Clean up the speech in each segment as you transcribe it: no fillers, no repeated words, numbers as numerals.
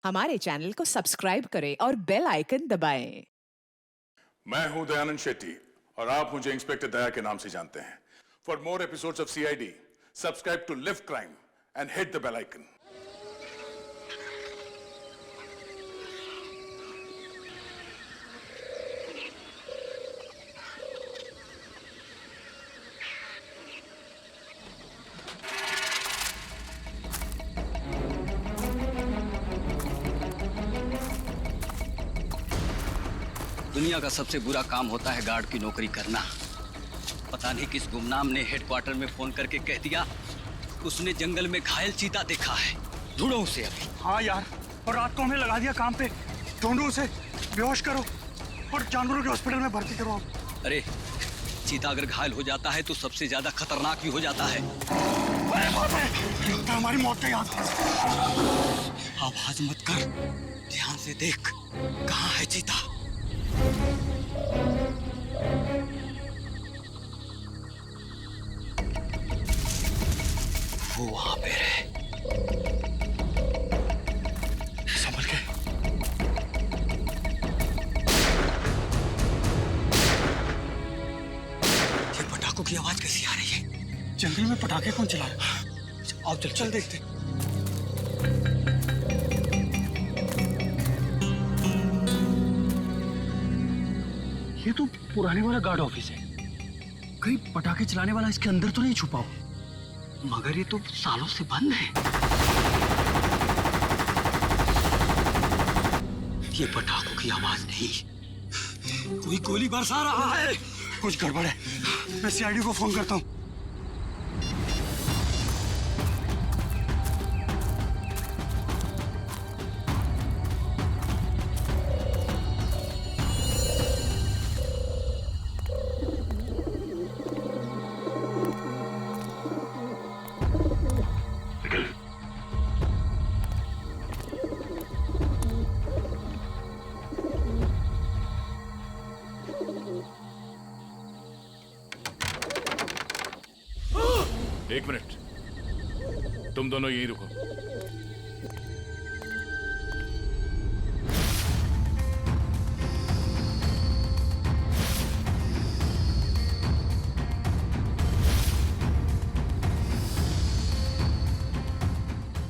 हमारे चैनल को सब्सक्राइब करें और बेल आइकन दबाएं। मैं हूं दयानंद शेट्टी और आप मुझे इंस्पेक्टर दया के नाम से जानते हैं। For more episodes of CID subscribe to Liv crime and hit the bell icon. दुनिया का सबसे बुरा काम होता है गार्ड की नौकरी करना। पता नहीं किस गुमनाम ने हेडक्वार्टर में फोन करके कह दिया उसने जंगल में घायल चीता देखा है। ढूंढो उसे अभी। हाँ यार, और रात को हमें लगा दिया काम पे। ढूंढो उसे, बेहोश करो और जानवरों के हॉस्पिटल में भर्ती करो। अरे चीता अगर घायल हो जाता है तो सबसे ज्यादा खतरनाक भी हो जाता है। तो हमारी मौत का याद। आवाज मत कर, ध्यान से देख कहाँ है चीता। वो वहां पे है। संभल के। ये पटाखों की आवाज कैसी आ रही है? जंगल में पटाखे कौन चला रहा है? आओ चल देखते। ये तो पुराने वाला गार्ड ऑफिस है। कहीं पटाखे चलाने वाला इसके अंदर तो नहीं छुपा हो? मगर ये तो सालों से बंद है। ये पटाखों की आवाज नहीं, कोई गोली बरसा रहा है। कुछ गड़बड़ है। मैं सीआईडी को फोन करता हूँ। एक मिनट, तुम दोनों यहीं रुको।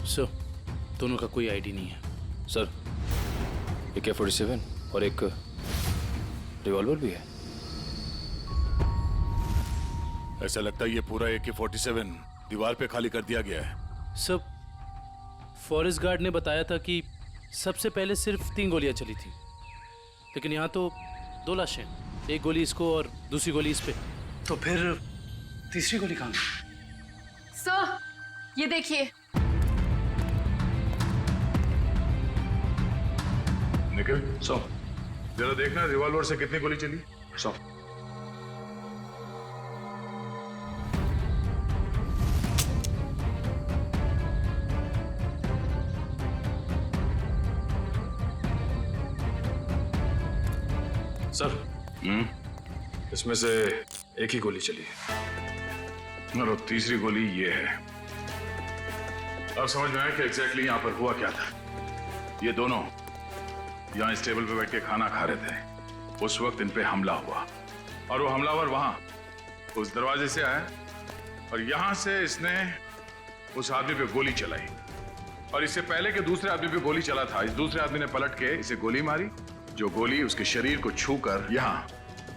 सर, दोनों का कोई आईडी नहीं है। सर, AK-47 और एक रिवॉल्वर भी है। ऐसा लगता है ये पूरा AK-47 दीवार पे खाली कर दिया गया है। सर, फॉरेस्ट गार्ड ने बताया था कि सबसे पहले सिर्फ 3 गोलियां चली थी, लेकिन यहाँ तो 2 लाशें, एक गोली इसको और दूसरी गोली इस पे। तो फिर तीसरी गोली कहाँ गई? सर, ये देखिए। निखिल, जरा देखना रिवॉल्वर से कितनी गोली चली। सर, इसमें से एक ही गोली चली है और तीसरी गोली ये है। अब समझ में आया कि एग्जैक्टली यहाँ पर हुआ क्या था। ये दोनों यहाँ इस टेबल पे बैठ के खाना खा रहे थे। उस वक्त इन पे हमला हुआ और वो हमलावर वहां उस दरवाजे से आया और यहां से इसने उस आदमी पे गोली चलाई। और इससे पहले कि दूसरे आदमी पे गोली चला था, इस दूसरे आदमी ने पलट के इसे गोली मारी, जो गोली उसके शरीर को छूकर यहाँ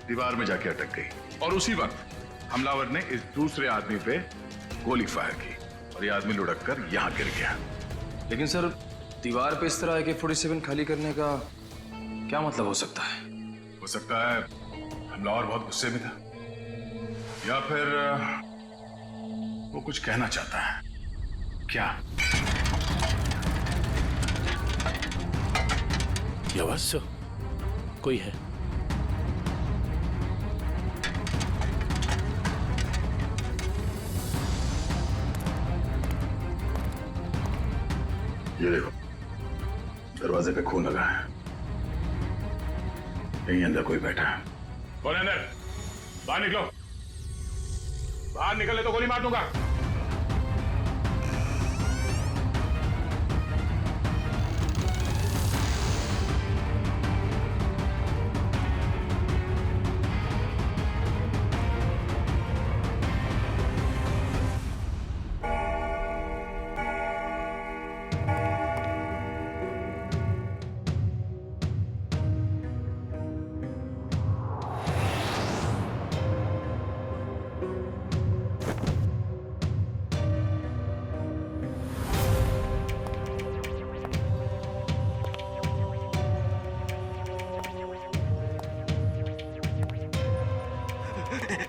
दीवार में जाके अटक गई। और उसी वक्त हमलावर ने इस दूसरे आदमी पे गोली फायर की और ये आदमी लुढ़क कर यहाँ गिर गया। लेकिन सर, दीवार पे इस तरह AK-47 खाली करने का क्या मतलब हो सकता है? हो सकता है हमलावर बहुत गुस्से में था, या फिर वो कुछ कहना चाहता है। क्या? ये आवाज सर, कोई है। ये देखो, दरवाजे पे खून लगा है। यहीं अंदर कोई बैठा है। कौन है अंदर? बाहर निकलो। बाहर निकले तो गोली मार दूंगा।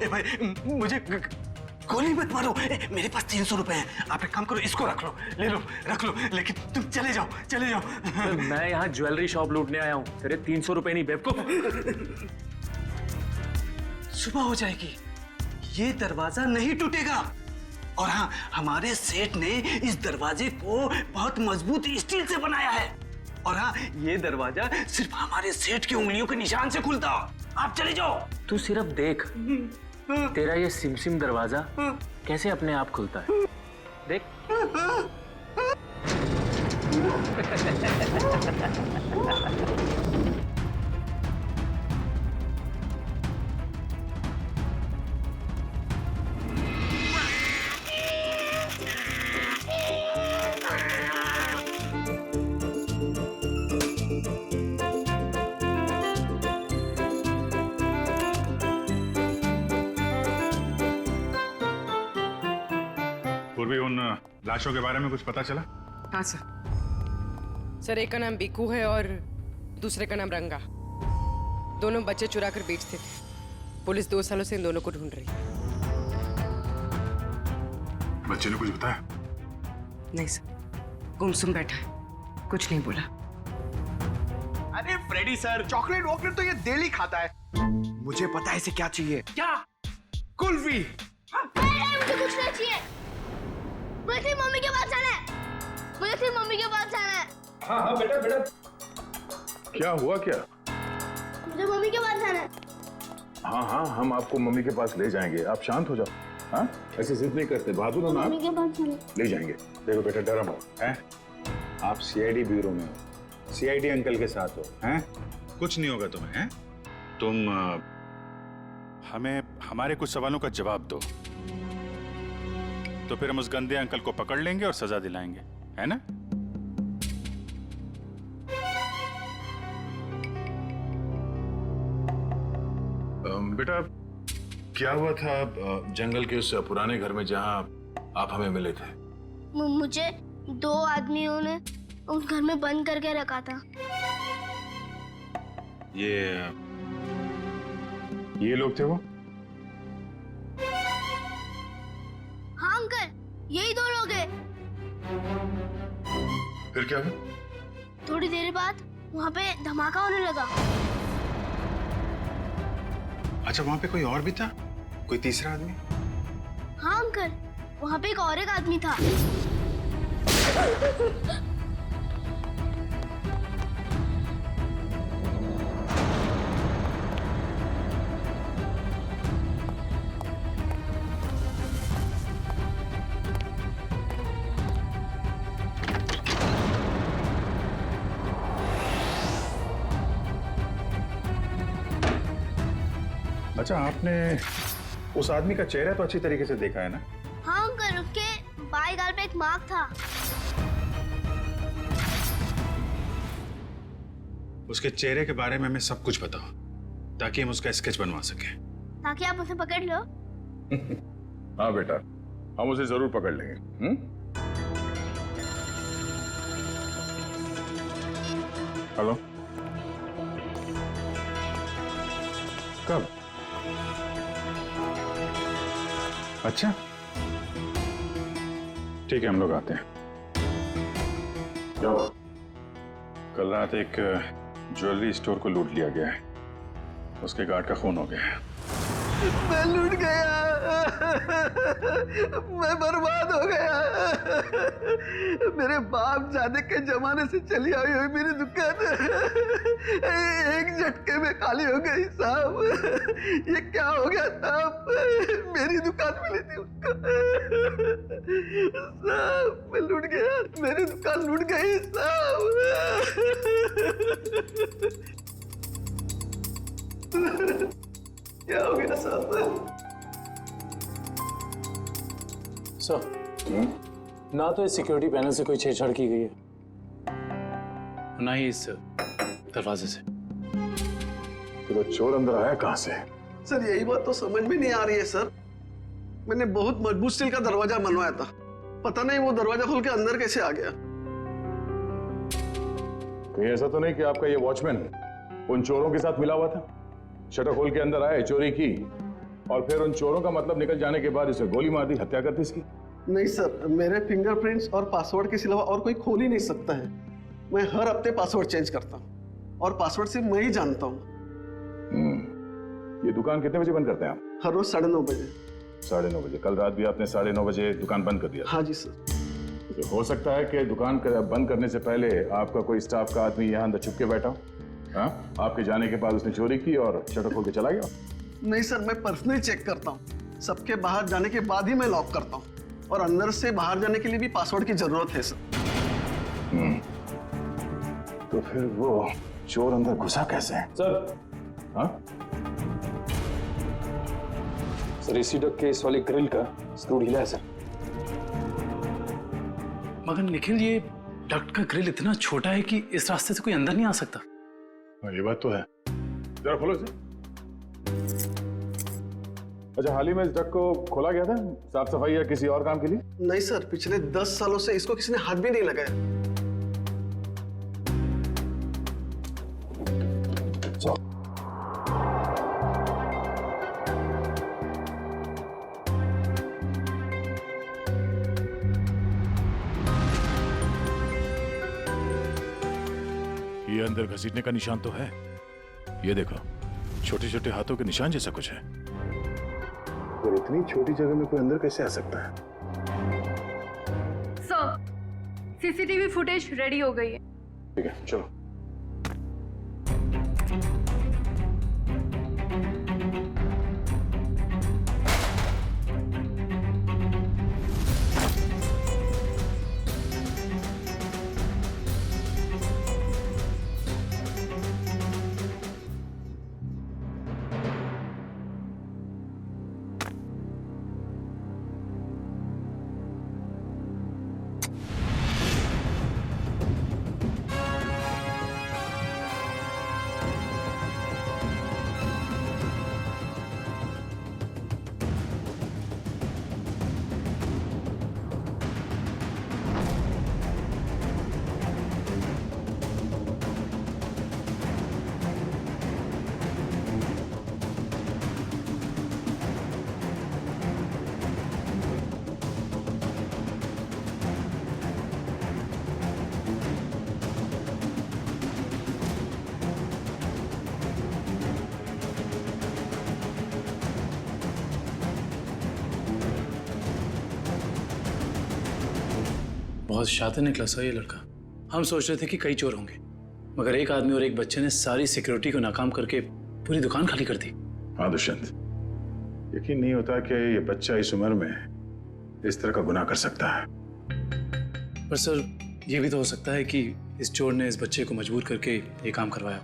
भाई मुझे गोली मत मारो। मेरे पास 300 रुपए हैं। आप एक काम करो, इसको रख लो, ले लो, रख लो, लेकिन तुम चले जाओ, चले जाओ। मैं यहाँ ज्वेलरी शॉप लूटने आया हूँ, तेरे 300 रुपए नहीं बेवकूफ। सुबह हो जाएगी, ये दरवाजा नहीं टूटेगा। और हाँ, हमारे सेठ ने इस दरवाजे को बहुत मजबूत स्टील से बनाया है। और हाँ, ये दरवाजा सिर्फ हमारे सेठ की उंगलियों के निशान से खुलता। आप चले जाओ। तू सिर्फ देख, तेरा ये सिमसिम दरवाजा कैसे अपने आप खुलता है, देख। पूर्वी, उन लाशों के बारे में कुछ पता चला? हाँ सर, एक का नाम बीकू है और दूसरे का नाम रंगा। दोनों बच्चे चुरा कर बेचते थे। पुलिस 2 सालों से इन दोनों को ढूंढ रही है। बच्चे ने कुछ बताया? नहीं सर, गुमसुम बैठा है, कुछ नहीं बोला। अरे फ्रेडी सर, चॉकलेट वॉकलेट तो ये डेली खाता है। मुझे पता है इसे क्या चाहिए। क्या? कुल्फी। मुझे कुछ नहीं चाहिए। मुझे तेरी मम्मी के पास जाना है। मुझे तेरी मम्मी के पास जाना है। हाँ हाँ बेटा बेटा। क्या हुआ क्या? मुझे मम्मी के पास जाना है। हाँ हाँ, हम आपको मम्मी के पास ले जाएंगे, आप शांत हो जाओ। हाँ, ऐसे जिद नहीं करते, बहादुर हो ना। मम्मी के पास जाना है। ले जाएंगे। देखो बेटा, डरो मत, हैं? आप सीआईडी ब्यूरो में हो, सीआईडी अंकल के साथ हो, हैं? कुछ नहीं होगा तुम्हें, हैं? तुम हमें हमारे कुछ सवालों का जवाब दो, तो फिर हम उस गंदे अंकल को पकड़ लेंगे और सजा दिलाएंगे, है ना? बेटा, क्या हुआ था जंगल के उस पुराने घर में जहां आप हमें मिले थे? मुझे 2 आदमियों ने उस घर में बंद करके रखा था। ये लोग थे वो? हाँ अंकल, यही 2 लोग हैं। फिर क्या हुआ? थोड़ी देर बाद वहाँ पे धमाका होने लगा। अच्छा, वहां पे कोई और भी था? कोई तीसरा आदमी? हाँ अंकल, वहाँ पे एक आदमी था। अच्छा, आपने उस आदमी का चेहरा तो अच्छी तरीके से देखा है ना? हाँ अंकल, उसके बाएं गाल पे एक मार्क था। उसके चेहरे के बारे में हमें सब कुछ बताओ, ताकि हम उसका स्केच बनवा सकें। ताकि आप उसे पकड़ लो। हाँ बेटा, हम उसे जरूर पकड़ लेंगे। हेलो, कब? अच्छा, ठीक है, हम लोग आते हैं। जाओ। कल रात एक ज्वेलरी स्टोर को लूट लिया गया है, उसके गार्ड का खून हो गया है। मैं लूट गया, मैं बर्बाद हो गया। मेरे बाप जाने के जमाने से चली आई हुई मेरी दुकान एक झटके में खाली हो गई साहब। ये क्या हो गया साहब? मेरी दुकान मिली थी उसको साहब। मैं लूट गया, मेरी दुकान लूट गई साहब। क्या हो गया साहब? सर, ना तो इस सिक्योरिटी पैनल से कोई छेड़छाड़ की गई है, ना ही इस दरवाजे से। तो चोर अंदर आया कहां से? सर, यही बात तो समझ में नहीं आ रही है सर। मैंने बहुत मजबूत स्टील का दरवाजा बनवाया था, पता नहीं वो दरवाजा खोल के अंदर कैसे आ गया। कहीं ऐसा तो नहीं कि आपका ये वॉचमैन उन चोरों के साथ मिला हुआ था? शटर खोल के अंदर आए, चोरी की और फिर उन चोरों का मतलब निकल जाने के बाद इसे गोली मार दी, हत्या कर दी इसकी। नहीं सर, मेरे फिंगरप्रिंट्स और पासवर्ड के सिवा और कोई खोल ही नहीं सकता है। मैं हर हफ्ते पासवर्ड चेंज करता हूँ और पासवर्ड सिर्फ मैं ही जानता हूँ। ये दुकान कितने बजे बंद करते हैं आप? हर रोज 9:30 बजे। 9:30 बजे? कल रात भी आपने 9:30 बजे दुकान बंद कर दिया? हाँ जी सर। तो हो सकता है कि दुकान बंद करने से पहले आपका कोई स्टाफ का आदमी यहाँ अंदर छुप के बैठा हो। हाँ, आपके जाने के बाद उसने चोरी की और शटर खोल के चला गया। नहीं सर, मैं पर्सनली चेक करता हूँ। सबके बाहर जाने के बाद ही मैं लॉक करता हूँ और अंदर से बाहर जाने के लिए भी पासवर्ड की जरूरत है सर। तो फिर वो चोर अंदर घुसा कैसे है? सर, हाँ? सर एसी डक के इस वाले ग्रिल का स्क्रू ढीला है सर। मगर निखिल, ये डक्ट का ग्रिल इतना छोटा है कि इस रास्ते से कोई अंदर नहीं आ सकता। ये बात तो है। जरा खोलो इसे। अच्छा, हाल ही में इस डक को खोला गया था साफ सफाई या किसी और काम के लिए? नहीं सर, पिछले 10 सालों से इसको किसी ने हाथ भी नहीं लगाया। ये अंदर घसीटने का निशान तो है। ये देखो, छोटे छोटे हाथों के निशान जैसा कुछ है। और इतनी छोटी जगह में कोई अंदर कैसे आ सकता है? सर, सीसीटीवी फुटेज रेडी हो गई है। ठीक है, चलो। बहुत शातिर निकला सा ये लड़का। हम सोच रहे थे कि कई चोर होंगे, मगर एक आदमी और एक बच्चे ने सारी सिक्योरिटी को नाकाम करके पूरी दुकान खाली कर दी। हाँ दुष्यंत, यकीन नहीं होता कि ये बच्चा इस उम्र में इस तरह का गुनाह कर सकता है। पर सर, ये भी तो हो सकता है कि इस चोर ने इस बच्चे को मजबूर करके ये काम करवाया।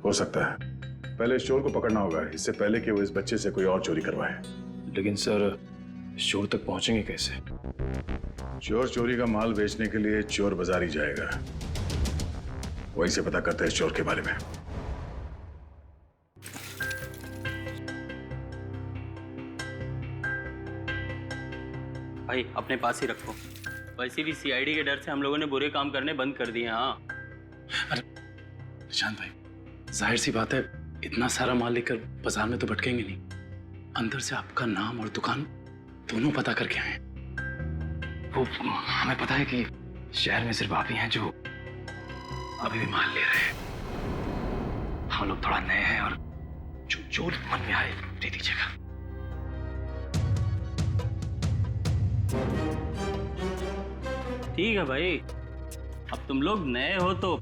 हो सकता है। पहले इस चोर को पकड़ना होगा, इससे पहले कि वो इस बच्चे से कोई और चोरी करवाए। लेकिन सर, इस चोर तक पहुंचेंगे कैसे? चोर चोरी का माल बेचने के लिए चोर बाजार ही जाएगा। वहीं से पता करते हैं इस चोर के बारे में। भाई अपने पास ही रखो। वैसे भी सीआईडी के डर से हम लोगों ने बुरे काम करने बंद कर दिए। हाँ अरे निशांत भाई, जाहिर सी बात है, इतना सारा माल लेकर बाजार में तो भटकेंगे नहीं। अंदर से आपका नाम और दुकान दोनों पता करके आए। वो हमें पता है कि शहर में सिर्फ आप ही हैं जो अभी भी माल ले रहे हैं। हम लोग थोड़ा नए हैं और जो मन में आए दे दीजिएगा। ठीक है भाई, अब तुम लोग नए हो तो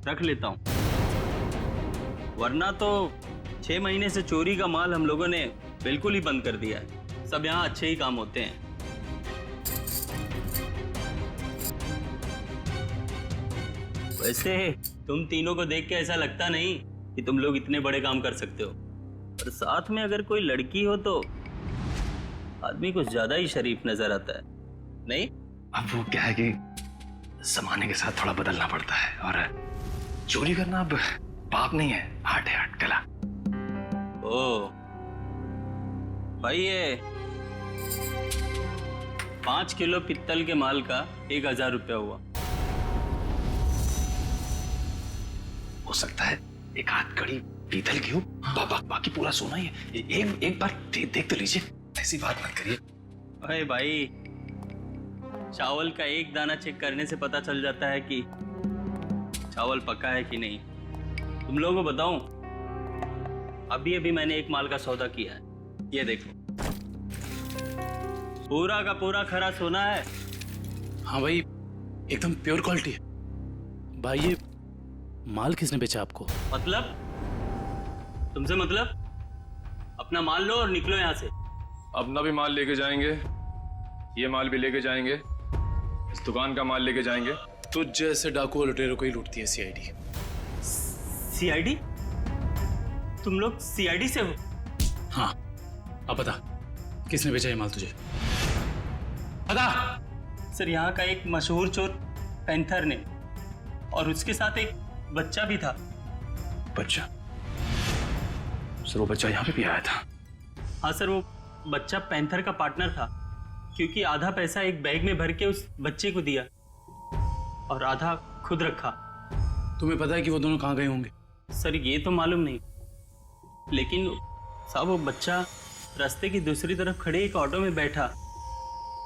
रख लेता हूँ, वरना तो 6 महीने से चोरी का माल हम लोगों ने बिल्कुल ही बंद कर दिया है। सब यहाँ अच्छे ही काम होते हैं। वैसे तुम तीनों को देख के ऐसा लगता नहीं कि तुम लोग इतने बड़े काम कर सकते हो, और साथ में अगर कोई लड़की हो तो आदमी कुछ ज्यादा ही शरीफ नजर आता है, नहीं? अब वो क्या है कि जमाने के साथ थोड़ा बदलना पड़ता है, और चोरी करना अब पाप नहीं है, आर्ट है, आर्ट, कला। ओ भाई, ये 5 किलो पित्तल के माल का 1000 रुपया हुआ। हो सकता है एक आध कड़ी पीतल की हो, बाकी पूरा सोना ही है। एक बार देख तो लीजिए, ऐसी बात मत करिए। अरे भाई, चावल का एक दाना चेक करने से पता चल जाता है कि चावल पका है कि नहीं। तुम लोगों को बताऊं, अभी अभी मैंने एक माल का सौदा किया है, ये देखो, पूरा का पूरा खरा सोना है। हाँ भाई, एकदम प्योर क्वालिटी है। भाई ये माल किसने बेचा आपको? मतलब? तुमसे मतलब? अपना माल लो और निकलो यहाँ से। अपना भी माल लेके जाएंगे, ये माल भी लेके जाएंगे, इस दुकान का माल लेके जाएंगे। तुझ जैसे डाकू और लुटेरों को ही लूटती है सीआईडी। सीआईडी? तुम लोग सीआईडी से हो? हाँ, अब बता किसने बेचा ये माल तुझे? बता। सर, यहाँ का एक मशहूर चोर पैंथर ने, और उसके साथ एक बच्चा भी था। बच्चा? सर वो बच्चा यहाँ पे भी आया था? हाँ सर, वो बच्चा पैंथर का पार्टनर था, क्योंकि आधा पैसा एक बैग में भर के उस बच्चे को दिया और आधा खुद रखा। तुम्हें पता है कि वो दोनों कहाँ गए होंगे? सर ये तो मालूम नहीं, लेकिन साहब वो बच्चा रास्ते की दूसरी तरफ खड़े एक ऑटो में बैठा,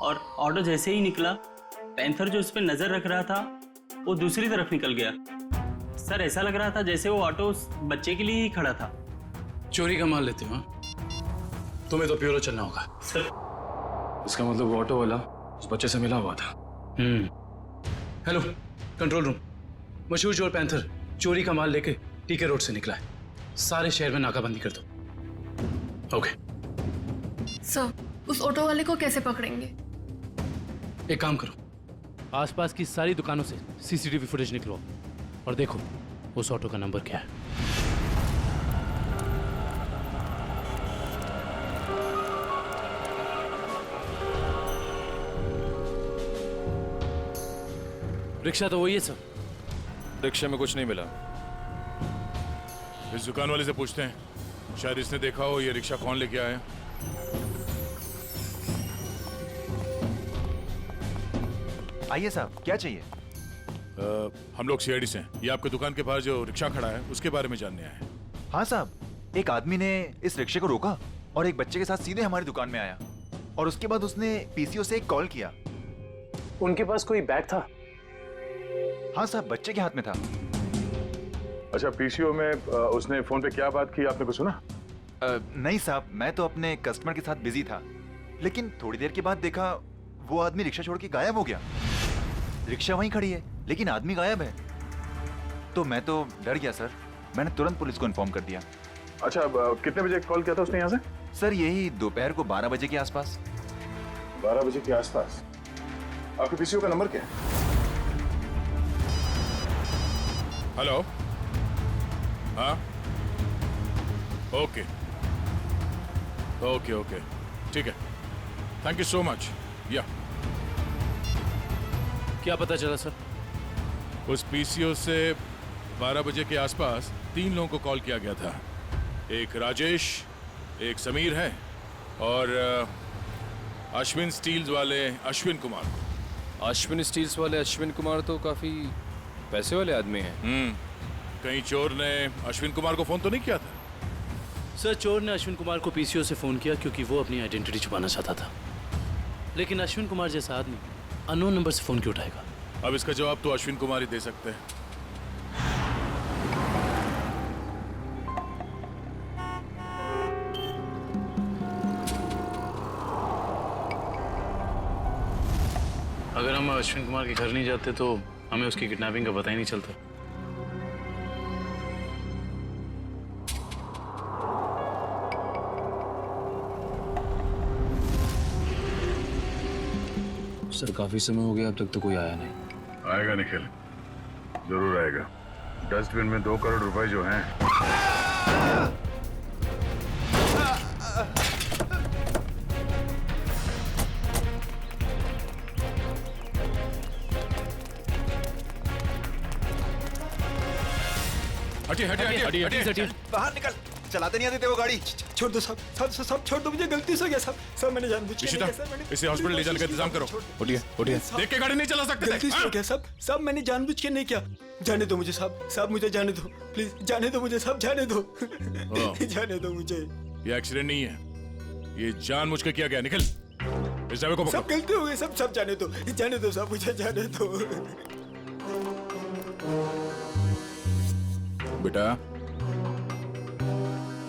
और ऑटो जैसे ही निकला, पैंथर जो उस पर नजर रख रहा था वो दूसरी तरफ निकल गया। सर ऐसा लग रहा था जैसे वो ऑटो उस बच्चे के लिए ही खड़ा था। चोरी का माल लेते हो? तुम्हें तो प्योरो चलना होगा। सर इसका मतलब वो ऑटो वाला उस बच्चे से मिला हुआ था। हेलो कंट्रोल रूम, मशहूर चोर पैंथर चोरी का माल लेके टीके रोड से निकला है। सारे शहर में नाकाबंदी कर दो। ओके सर, उस ऑटो वाले को कैसे पकड़ेंगे? एक काम करो, आसपास की सारी दुकानों से सीसीटीवी फुटेज निकलवाओ और देखो उस ऑटो का नंबर क्या है। रिक्शा तो वही है सर। रिक्शे में कुछ नहीं मिला। इस दुकान वाले से पूछते हैं, शायद इसने देखा हो ये रिक्शा कौन लेके आया। आइए साहब, क्या चाहिए? हम लोग सीआईडी से हैं। ये आपके दुकान के पास जो रिक्शा खड़ा है उसके बारे में जानने आए हैं। हाँ साहब, एक आदमी ने इस रिक्शे को रोका और एक बच्चे के साथ सीधे हमारी दुकान में आया, और उसके बाद उसने पीसीओ से एक कॉल किया। उनके पास कोई बैग था? हाँ साहब, बच्चे के हाथ में था। अच्छा, पीसीओ में उसने फोन पे क्या बात की, आपने कुछ सुना? नहीं साहब, मैं तो अपने कस्टमर के साथ बिजी था, लेकिन थोड़ी देर के बाद देखा वो आदमी रिक्शा छोड़ के गायब हो गया। रिक्शा वहीं खड़ी है लेकिन आदमी गायब है। तो मैं तो डर गया सर, मैंने तुरंत पुलिस को इन्फॉर्म कर दिया। अच्छा, कितने बजे कॉल किया था उसने यहाँ से? सर यही दोपहर को 12 बजे के आसपास। 12 बजे के आसपास? आपके पीसीओ का नंबर क्या है? हेलो, हाँ, ओके ओके ओके, ठीक है, थैंक यू सो मच। या क्या पता चला सर? उस पीसीओ से 12 बजे के आसपास 3 लोगों को कॉल किया गया था। एक राजेश, एक समीर है, और अश्विन स्टील्स वाले अश्विन कुमार को। अश्विन स्टील्स वाले अश्विन कुमार तो काफी पैसे वाले आदमी हैं। कहीं चोर ने अश्विन कुमार को फोन तो नहीं किया था? सर चोर ने अश्विन कुमार को पीसीओ से फोन किया क्योंकि वो अपनी आइडेंटिटी छुपाना चाहता था, लेकिन अश्विन कुमार जैसा आदमी अननोन नंबर से फोन क्यों उठाएगा? अब इसका जवाब तो अश्विन कुमार ही दे सकते हैं। अगर हम अश्विन कुमार के घर नहीं जाते तो हमें उसकी किडनैपिंग का पता ही नहीं चलता। सर काफी समय हो गया, अब तक तो कोई आया नहीं। आएगा निखिल, जरूर आएगा। डस्टबिन में 2 करोड़ रुपए जो हैं। हटिए हटिए हटिए हटिए हटिए, बाहर निकल। चलाते नहीं आते थे वो गाड़ी। छोड़ दो साहब, साहब छोड़ दो, मुझे गलती से हो गया साहब। साहब मैंने जानबूझ के नहीं इशिता, किया साहब, मैंने इसे हॉस्पिटल ले जाने का इंतजाम करो। उठिए उठिए, देख के गाड़ी नहीं चला सकते। गलती से हो गया साहब, साहब मैंने जानबूझ के नहीं किया। जाने दो मुझे साहब, साहब मुझे जाने दो प्लीज, जाने दो मुझे साहब, जाने दो जाने दो मुझे। ये एक्सीडेंट नहीं है, ये जानबूझ के किया गया। निकल, इस ड्राइवर को पकड़ो। सब गलती हो गई, सब जाने दो साहब, मुझे जाने दो। बेटा,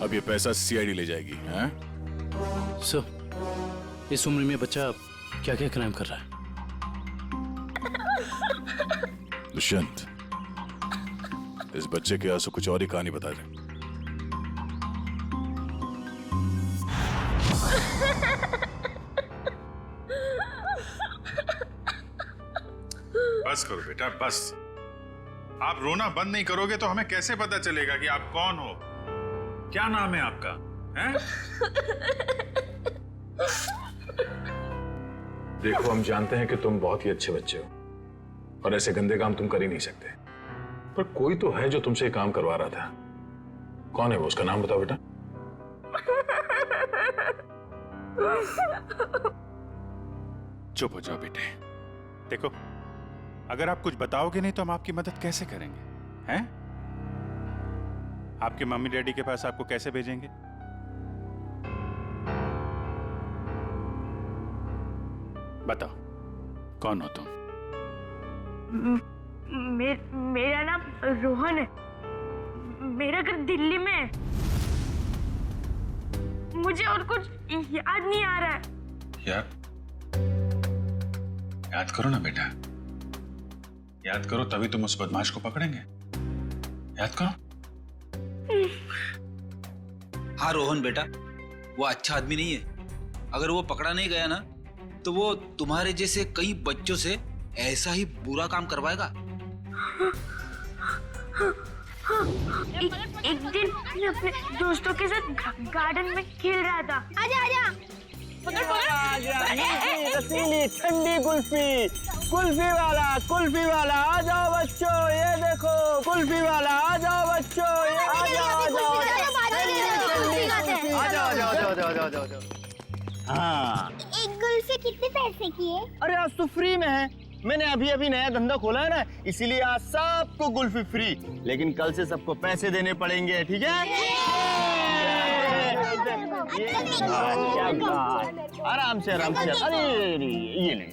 अब ये पैसा सीआईडी ले जाएगी। हैं? सर, इस उम्र में बच्चा क्या क्या क्राइम कर रहा है? दुष्यंत, इस बच्चे के आंसू कुछ और ही कहानी बता दे। बस करो बेटा, बस। आप रोना बंद नहीं करोगे तो हमें कैसे पता चलेगा कि आप कौन हो? क्या नाम है आपका? हैं? देखो, हम जानते हैं कि तुम बहुत ही अच्छे बच्चे हो और ऐसे गंदे काम तुम कर ही नहीं सकते, पर कोई तो है जो तुमसे ये काम करवा रहा था। कौन है वो? उसका नाम बताओ बेटा। चुप हो जाओ बेटे। देखो, अगर आप कुछ बताओगे नहीं तो हम आपकी मदद कैसे करेंगे? हैं? आपके मम्मी डैडी के पास आपको कैसे भेजेंगे? बताओ, कौन हो तुम? मेरा नाम रोहन है, मेरा घर दिल्ली में है। मुझे और कुछ याद नहीं आ रहा है। याद करो ना बेटा, याद करो, तभी तुम उस बदमाश को पकड़ेंगे। याद करो। हाँ रोहन बेटा, वो अच्छा आदमी नहीं है। अगर वो पकड़ा नहीं गया ना तो वो तुम्हारे जैसे कई बच्चों से ऐसा ही बुरा काम करवाएगा। एक दिन मैं अपने दोस्तों के साथ गार्डन में खेल रहा था। आजा आजा, रसीली ठंडी कुल्फी, कुल्फी वाला आ जाओ बच्चों, ये देखो कुल्फी वाला, आ जाओ बच्चों, ये आ जाओ। हाँ, एक कुल्फी कितने पैसे की है? अरे आज तो फ्री में है। मैंने अभी नया धंधा खोला है ना, इसीलिए आज सबको कुल्फी फ्री, लेकिन कल से सबको पैसे देने पड़ेंगे, ठीक है? आराम से अरे ये ले।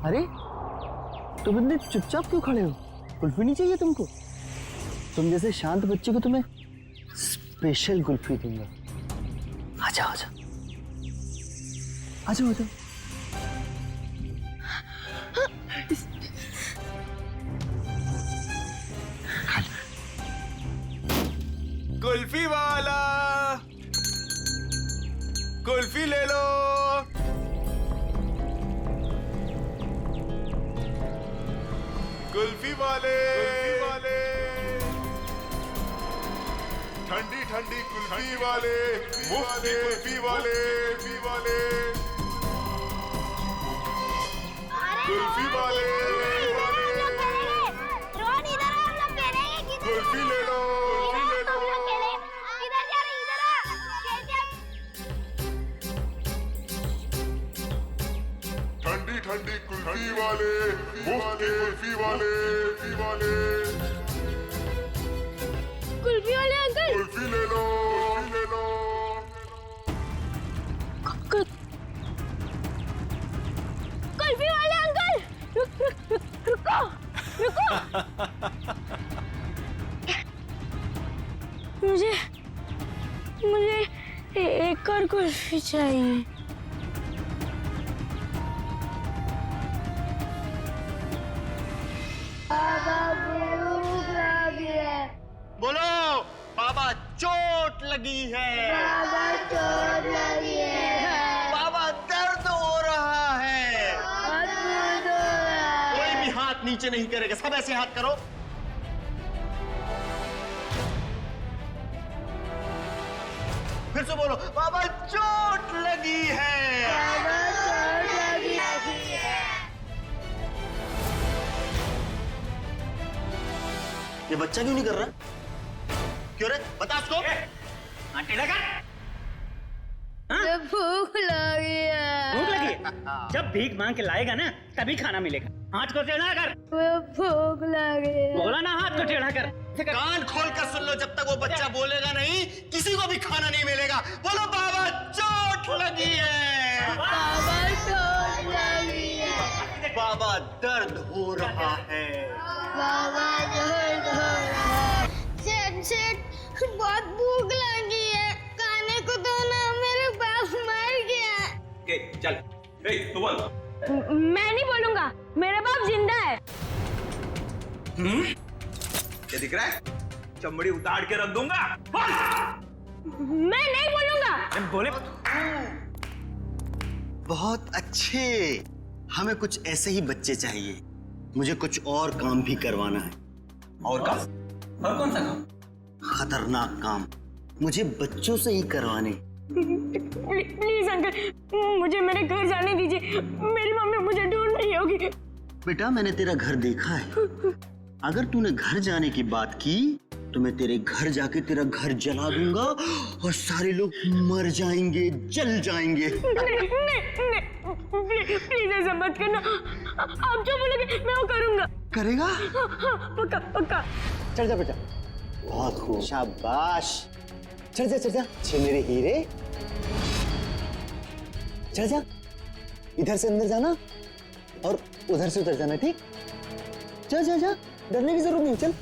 अरे तुम इतने चुपचाप क्यों खड़े हो? कुल्फी नहीं चाहिए तुमको? तुम जैसे शांत बच्चे को तुम्हें स्पेशल कुल्फी दूंगा। आजा आजा आजा आजा। कुल्फी वाला, कुल्फी ले लो। कुल्फी वाले, ठंडी ठंडी कुल्फी वाले, मुफ्त की कुल्फी वाले, कुल्फी वाले, कुल्फी ले लो। ठंडी ठंडी कुल्फी वाले, मुफ्त की कुल्फी वाले, कुल्फी वाले अंकल, कुल्फी ले लो, कुल्फी वाले अंकल, रुको। मुझे एक और कुल्फी चाहिए। बोलो बाबा चोट लगी है, बाबा दर्द हो रहा है। कोई भी हाथ नीचे नहीं करेगा, सब ऐसे हाथ करो। फिर से बोलो, बाबा चोट लगी है। ये बच्चा क्यों नहीं कर रहा? क्यों रे? बता उसको। भूख लगी है। भूख लगी है? जब भीख मांग के लाएगा ना तभी खाना मिलेगा। हाथ को टेढ़ा कर। भूख लगी है। बोला ना हाथ को टेढ़ा कर। कान खोल कर सुन लो, जब तक वो बच्चा बोलेगा नहीं किसी को भी खाना नहीं मिलेगा। बोलो बाबा चोट लगी है। बाबा चोट लगी है। बाबा दर्द हो रहा है। बाबा दर्द हो रहा है। सेठ बहुत भूख लगी है, खाने को दो ना, मेरे बाप मर गया। चल तू बोल। मैं नहीं बोलूंगा, मेरा बाप जिंदा है। क्या दिख रहा है? चमड़ी उतार के रख दूंगा। मैं नहीं बोलूंगा। बोले बहुत अच्छे, हमें कुछ ऐसे ही बच्चे चाहिए। मुझे कुछ और काम भी करवाना है। और काम? और कौन सा काम? खतरनाक काम मुझे बच्चों से ही करवाने। प्लीज अंकल, मुझे मेरे घर जाने दीजिए। मेरी मम्मी मुझे ढूंढ रही होगी। बेटा मैंने तेरा घर देखा है। अगर तूने घर जाने की बात की तो मैं तेरे घर जाके तेरा घर जला दूंगा और सारे लोग मर जाएंगे, जल जाएंगे। नहीं, प्लीज ऐसा मत करना। आप जो बोलोगे मैं वो करूंगा। करेगा? पक्का पक्का। चल जा बेटा, बहुत खूब, शाबाश। चल जा छे मेरे हीरे। चल जा, इधर से अंदर जाना और उधर से उधर जाना, ठीक? जा, डरने की जरूरत नहीं, चल।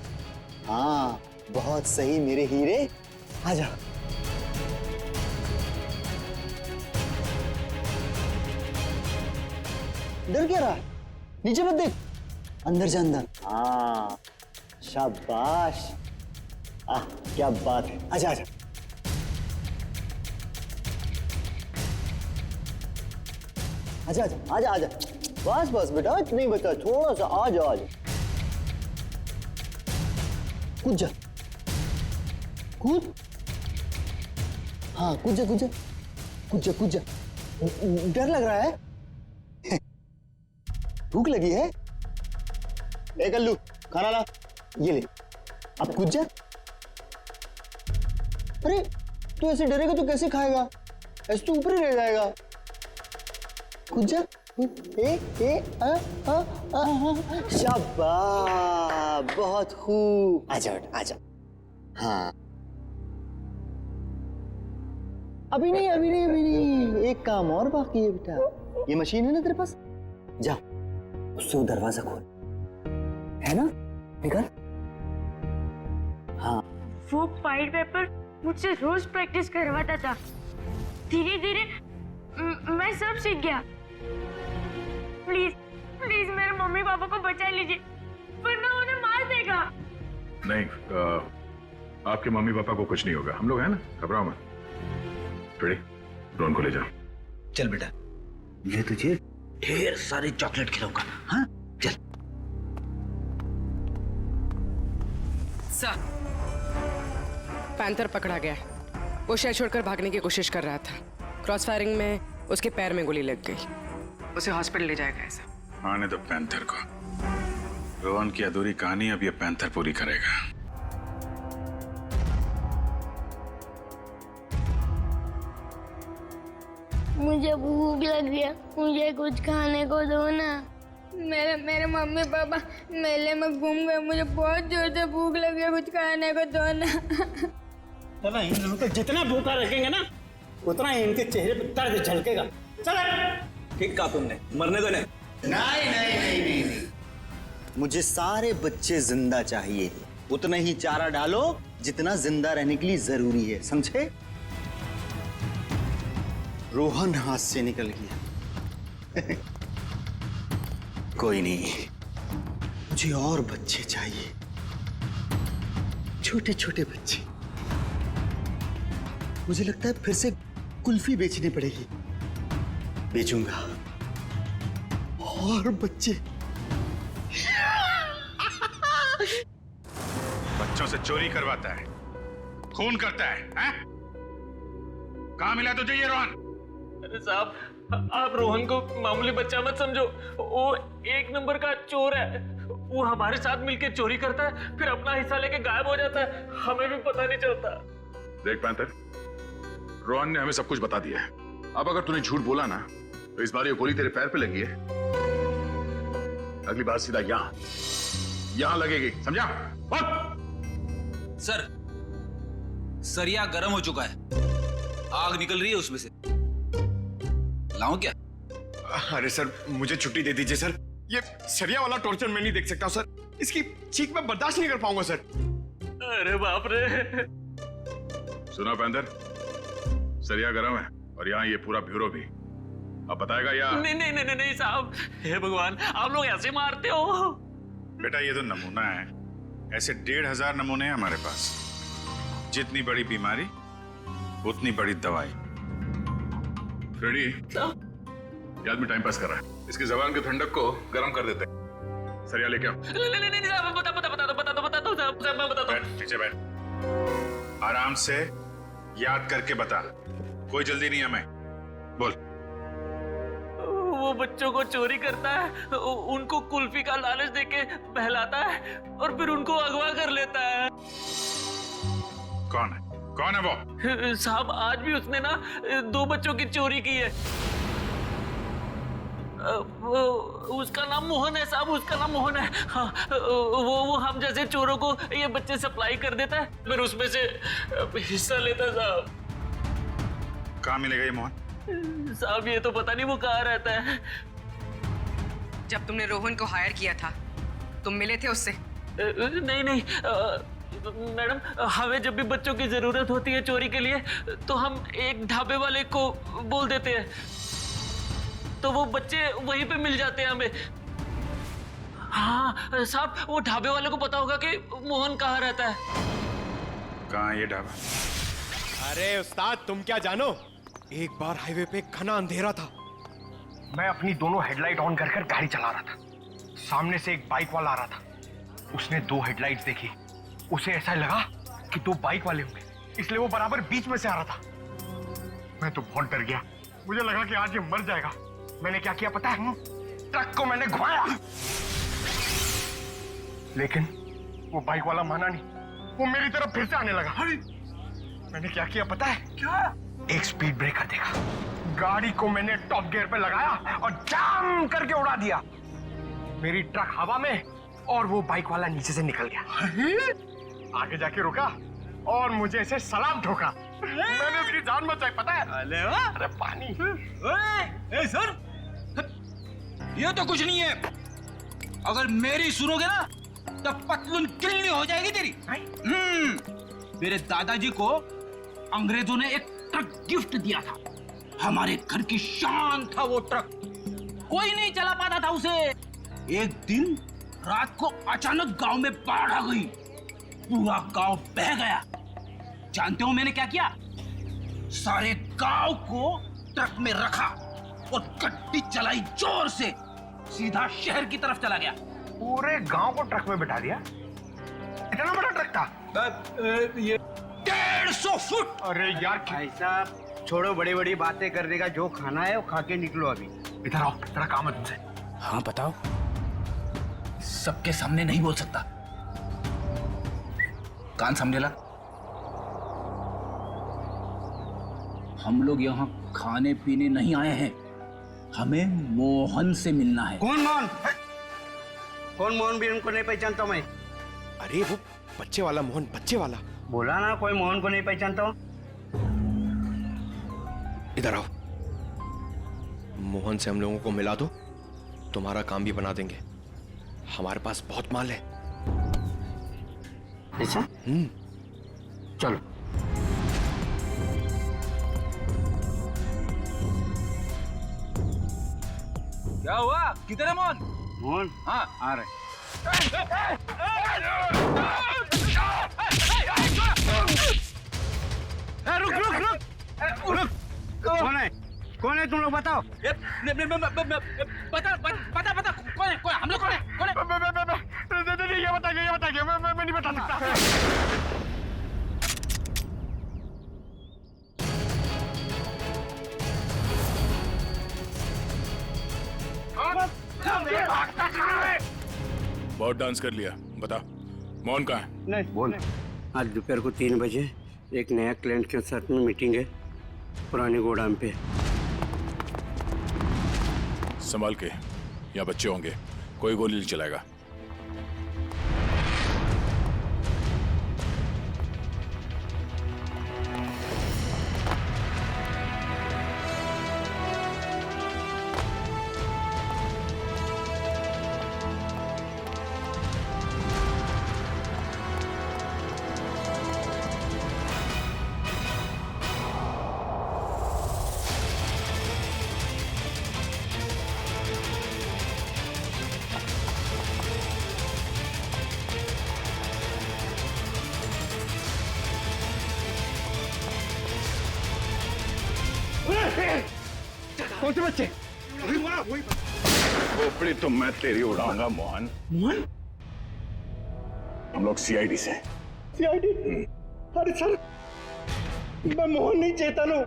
हाँ बहुत सही मेरे हीरे, आ जा। डर क्या रहा है? नीचे मत देख, अंदर जा अंदर। हाँ शाबाश, क्या बात है। आजा आजा। आजा। बस बेटा, इतना ही बचा, थोड़ा सा। आजा। कूद जा, कूद। हाँ कूद जा। डर लग रहा है? भूख लगी है? ए कल्लू, खाना ला, ये ले। अब कूद जा। अरे तू ऐसे डरेगा तो कैसे खाएगा? ऐसे तो ऊपर ही रह जाएगा। कूद जा। शाबाश, बहुत खूब। आजा। हाँ अभी नहीं, एक काम और बाकी है बेटा। ये मशीन है ना तेरे पास, जा उससे वो दरवाजा खोल, है ना? निकल। हाँ वो फाइल पेपर मुझसे रोज प्रैक्टिस करवाता था। धीरे धीरे मैं सब सीख गया। प्लीज मेरे मम्मी पापा को बचा लीजिए, वरना उन्हें मार देगा। नहीं, आपके मम्मी पापा को कुछ नहीं होगा, हम लोग हैं ना, घबराओ मत। रोहन को ले जाओ। चल बेटा, मैं तुझे ढेर सारे चॉकलेट खिलाऊंगा। हाँ चल। सर, पैंथर पकड़ा गया। वो शहर छोड़कर भागने की कोशिश कर रहा था। क्रॉस फायरिंग में उसके पैर में गोली लग गई। उसे हॉस्पिटल ले जाएगा ऐसा। आने दो पैंथर को। रोहन की अधूरी कहानी अब ये पैंथर पूरी करेगा। मुझे भूख लगी है, मुझे कुछ खाने को दो ना। मेरे मम्मी पापा मेले में घूम गए, मुझे बहुत जोर से भूख लगी है, कुछ खाने को दो ना। चलो इन लोगों को जितना भूखा रखेंगे ना उतना ही इनके चेहरे पर दर्द झलकेगा। चलो। ठीक कहा तुमने, मरने दो। नहीं, मुझे सारे बच्चे जिंदा चाहिए। उतना ही चारा डालो जितना जिंदा रहने के लिए जरूरी है, समझे? रोहन हाथ से निकल गया। कोई नहीं, मुझे और बच्चे चाहिए, छोटे छोटे बच्चे। मुझे लगता है फिर से कुल्फी बेचनी पड़ेगी, बेचूंगा और बच्चे। बच्चों से चोरी करवाता है, खून करता है, हैं? कहाँ मिला तुझे ये रोहन? अरे साहब, आप रोहन को मामूली बच्चा मत समझो, वो एक नंबर का चोर है। वो हमारे साथ मिलके चोरी करता है, फिर अपना हिस्सा लेके गायब हो जाता है, हमें भी पता नहीं चलता। देख पैंथर, रोहन ने हमें सब कुछ बता दिया है। अब अगर तूने झूठ बोला ना तो इस बार ये गोली तेरे पैर पे लगी है, अगली बार सीधा यहां लगेगी, समझा? सर, सरिया गर्म हो चुका है, आग निकल रही है उसमें से। लाऊं क्या? अरे सर, मुझे छुट्टी दे दीजिए सर। ये सरिया वाला टॉर्चर मैं नहीं देख सकता सर। इसकी चीख मैं बर्दाश्त नहीं कर पाऊंगा सर। अरे बाप रे। सुना पैंथर, सरिया गरम है और यहाँ ये पूरा ब्यूरो भी। अब बताएगा या नहीं नहीं नहीं नहीं साहब, हे भगवान, आप लोग ऐसे मारते हो? बेटा ये तो नमूना है, ऐसे 1500 नमूने हैं हमारे पास। जितनी बड़ी बीमारी उतनी बड़ी दवाई। फ्रेडी, ये आदमी टाइम पास कर रहा है, इसकी जबान की ठंडक को गर्म कर देते हैं। सरिया लेके आओ। नहीं साहब, बता दो साहब, मैं बता दो। बैठ, नीचे बैठ, आराम से याद करके बता, कोई जल्दी नहीं हमें। बोल। वो बच्चों को चोरी करता है, उनको कुल्फी का लालच देके बहलाता है और फिर उनको अगवा कर लेता है। कौन है? कौन है वो? साहब, आज भी उसने ना 2 बच्चों की चोरी की है। उसका नाम मोहन है साहब, उसका नाम मोहन है। हाँ, वो हम जैसे चोरों को ये बच्चे सप्लाई कर देता है, फिर उसमें से हिस्सा लेता है साहब। कहाँ मिलेगा ये मोहन? साहब, ये तो पता नहीं वो कहाँ रहता है। जब तुमने रोहन को हायर किया था, तुम मिले थे उससे? नहीं मैडम, हमें जब भी बच्चों की जरूरत होती है चोरी के लिए, तो हम एक ढाबे वाले को बोल देते हैं, तो वो बच्चे वहीं पे मिल जाते हैं हमें। हाँ साहब, वो ढाबे वाले को पता होगा कि मोहन कहाँ रहता है। कहाँ ये ढाबा? अरे उस्ताद, तुम क्या जानो, एक बार हाईवे पे घना अंधेरा था। मैं अपनी दोनों हेडलाइट ऑन कर गाड़ी चला रहा था। सामने से एक बाइक वाला आ रहा था। उसने 2 हेडलाइट्स देखी। उसे ऐसा लगा कि 2 बाइक वाले होंगे, इसलिए वो बराबर बीच में से आ रहा था। मैं तो बहुत डर गया, मुझे लगा कि आज ये मर जाएगा। मैंने क्या किया पता है? ट्रक को मैंने घुमाया, लेकिन वो बाइक वाला माना नहीं, वो मेरी तरफ फिर से आने लगा। मैंने क्या किया पता है? क्या? एक स्पीड ब्रेकर देखा, गाड़ी को मैंने टॉप गियर पे लगाया और जाम करके उड़ा दिया। मेरी ट्रक हवा में और वो बाइक वाला नीचे से निकल गया। आगे जाके रुका और मुझे ऐसे सलाम ठोका। मैंने उसकी जान बचाई पता है? अरे पानी। ए सर, ये तो कुछ नहीं है। अगर मेरी सुनोगे ना तो पतलून किल्ली हो जाएगी तेरी। मेरे दादाजी को अंग्रेजों ने एक ट्रक गिफ्ट दिया था, हमारे घर की शान था वो ट्रक, कोई नहीं चला पाता था उसे। एक दिन रात को अचानक गांव में बाढ़ आ गई, पूरा गांव बह गया। जानते हो मैंने क्या किया? सारे गांव को ट्रक में रखा और गड्डी चलाई जोर से, सीधा शहर की तरफ चला गया। पूरे गांव को ट्रक में बिठा दिया? इतना बड़ा ट्रक था? ये 150 फुट। अरे यार भाई साहब, छोड़ो बड़ी बड़ी बातें करने का, जो खाना है वो खा के निकलो अभी। इधर आओ, तेरा काम है तुमसे। हाँ बताओ। सबके सामने नहीं बोल सकता, कान समझे ला। हम लोग यहाँ खाने पीने नहीं आए हैं, हमें मोहन से मिलना है। कौन मोहन? कौन मोहन भी उनको नहीं पहचानता मैं। अरे वो बच्चे वाला मोहन, बच्चे वाला। बोला ना कोई मोहन को नहीं पहचानता हूँ। इधर आओ, मोहन से हम लोगों को मिला दो, तुम्हारा काम भी बना देंगे। हमारे पास बहुत माल है। ऐसा? चलो। क्या हुआ? किधर है मोहन? मोहन? हाँ आ रहे। रुक रुक रुक रुक। कौन है तुम लोग बताओ? बता कौन है? हम लोग कौन है? ये बताइए, मैं नहीं बता सकता। बहुत डांस कर लिया, बता मोहन कहाँ है? नहीं बोल। आज दोपहर को 3 बजे एक नया क्लाइंट के साथ में मीटिंग है पुरानी गोदाम पे। संभाल के, यहाँ बच्चे होंगे, कोई गोली नहीं चलाएगा। कौन से बच्चे? खोपड़ी तो मैं तेरी उड़ाऊंगा मोहन। मोहन? हम लोग सीआईडी से। सीआईडी? अरे सर, मैं मोहन नहीं, चेतन हूँ।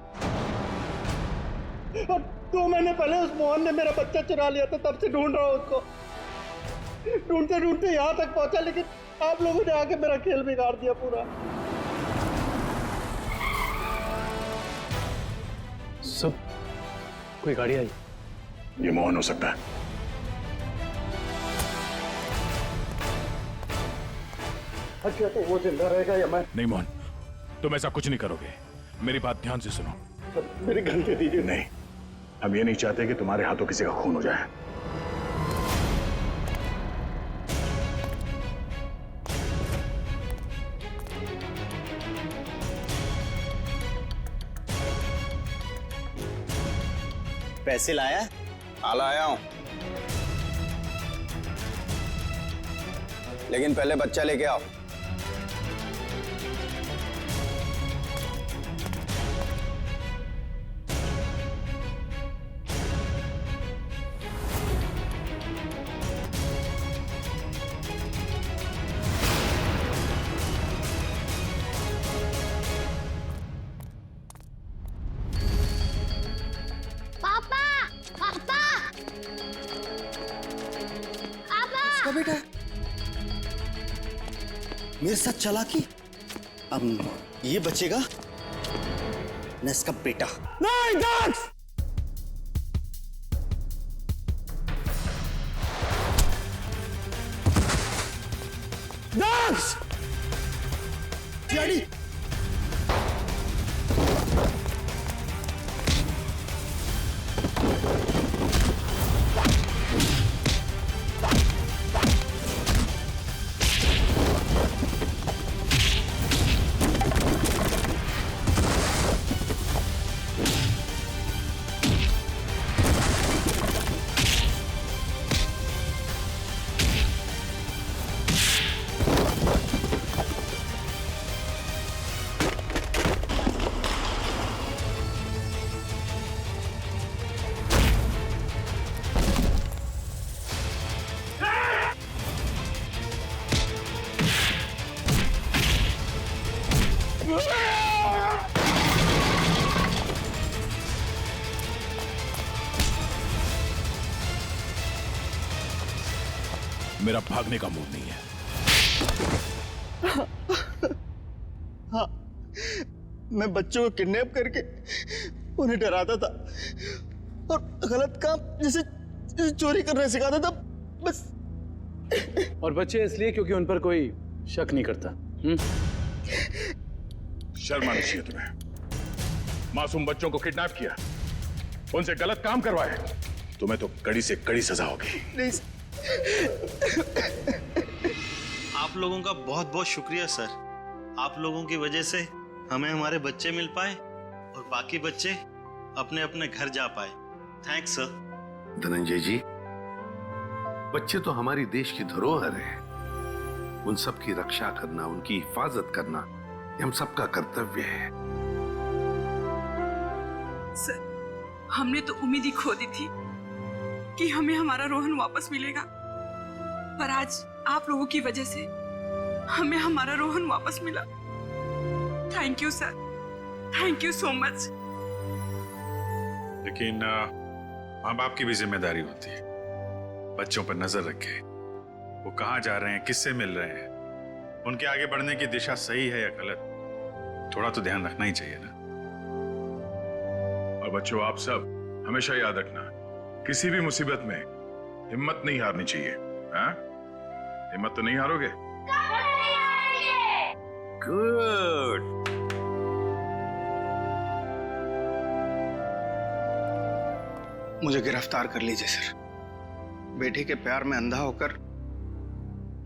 और 2 महीने पहले उस मोहन ने मेरा बच्चा चुरा लिया था, तब से ढूंढ रहा हूँ उसको। ढूंढते ढूंढते यहाँ तक पहुंचा, लेकिन आप लोगों ने आके मेरा खेल बिगाड़ दिया पूरा। सब कोई गाड़ी आई? ये मोहन हो सकता है। अच्छा तो वो जिंदा रहेगा या मैं? नहीं मोहन, तुम ऐसा कुछ नहीं करोगे, मेरी बात ध्यान से सुनो। मेरी गन दे दीजिए। नहीं, हम ये नहीं चाहते कि तुम्हारे हाथों किसी का खून हो जाए। पैसे लाया? हाँ लाया हूं, लेकिन पहले बच्चा लेके आओ। बेटा मेरे साथ चालाकी, अब ये बचेगा न इसका बेटा। नहीं डॉग्स! डॉग्स! डैडी! मेरा भागने का मूड नहीं है। हाँ, मैं बच्चों को किडनैप करके उन्हें डराता था और गलत काम जैसे चोरी करना सिखाता था, बस। और बच्चे इसलिए क्योंकि उन पर कोई शक नहीं करता। शर्म आनी चाहिए तुम्हें। मासूम बच्चों को किडनैप किया, उनसे गलत काम करवाए, तुम्हें तो कड़ी से कड़ी सजा होगी। प्लीज। आप लोगों का बहुत बहुत शुक्रिया सर। आप लोगों की वजह से हमें हमारे बच्चे मिल पाए और बाकी बच्चे अपने अपने घर जा पाए। Thanks sir. धनंजय जी, बच्चे तो हमारी देश की धरोहर है। उन सब की रक्षा करना, उनकी हिफाजत करना हम सबका कर्तव्य है। सर, हमने तो उम्मीद ही खो दी थी कि हमें हमारा रोहन वापस मिलेगा, पर आज आप लोगों की वजह से हमें हमारा रोहन वापस मिला। Thank you sir, thank you so much. लेकिन माँ बाप की भी जिम्मेदारी होती है। बच्चों पर नजर रखे, वो कहाँ जा रहे हैं, किससे मिल रहे हैं, उनके आगे बढ़ने की दिशा सही है या गलत, थोड़ा तो ध्यान रखना ही चाहिए ना। और बच्चों, आप सब हमेशा याद रखना, किसी भी मुसीबत में हिम्मत नहीं हारनी चाहिए। हाँ? हिम्मत तो नहीं हारोगे? गुड। मुझे गिरफ्तार कर लीजिए सर। बेटी के प्यार में अंधा होकर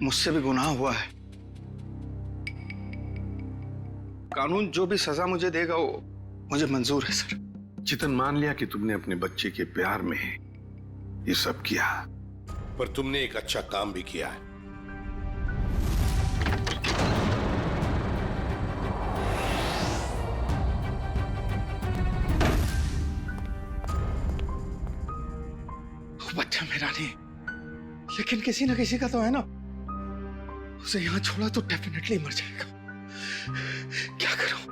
मुझसे भी गुनाह हुआ है। कानून जो भी सजा मुझे देगा वो मुझे मंजूर है सर। चितन, मान लिया कि तुमने अपने बच्चे के प्यार में ये सब किया, पर तुमने एक अच्छा काम भी किया है। वो बच्चा मेरा नहीं, लेकिन किसी ना किसी का तो है ना। उसे यहां छोड़ा तो डेफिनेटली मर जाएगा। क्या करूं?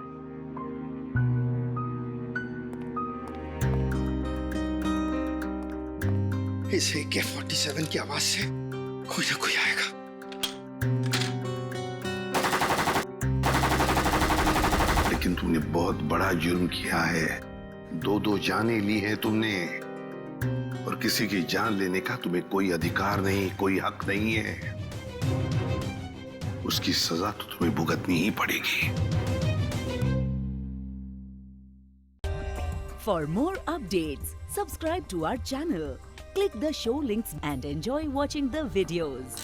इस AK-47 की आवाज से कोई ना कोई आएगा। लेकिन तुमने बहुत बड़ा जुर्म किया है। दो जानें ली है तुमने, और किसी की जान लेने का तुम्हें कोई अधिकार नहीं, कोई हक नहीं है। उसकी सजा तो तुम्हें भुगतनी ही पड़ेगी। For more updates, subscribe to our channel, click the show links and enjoy watching the videos.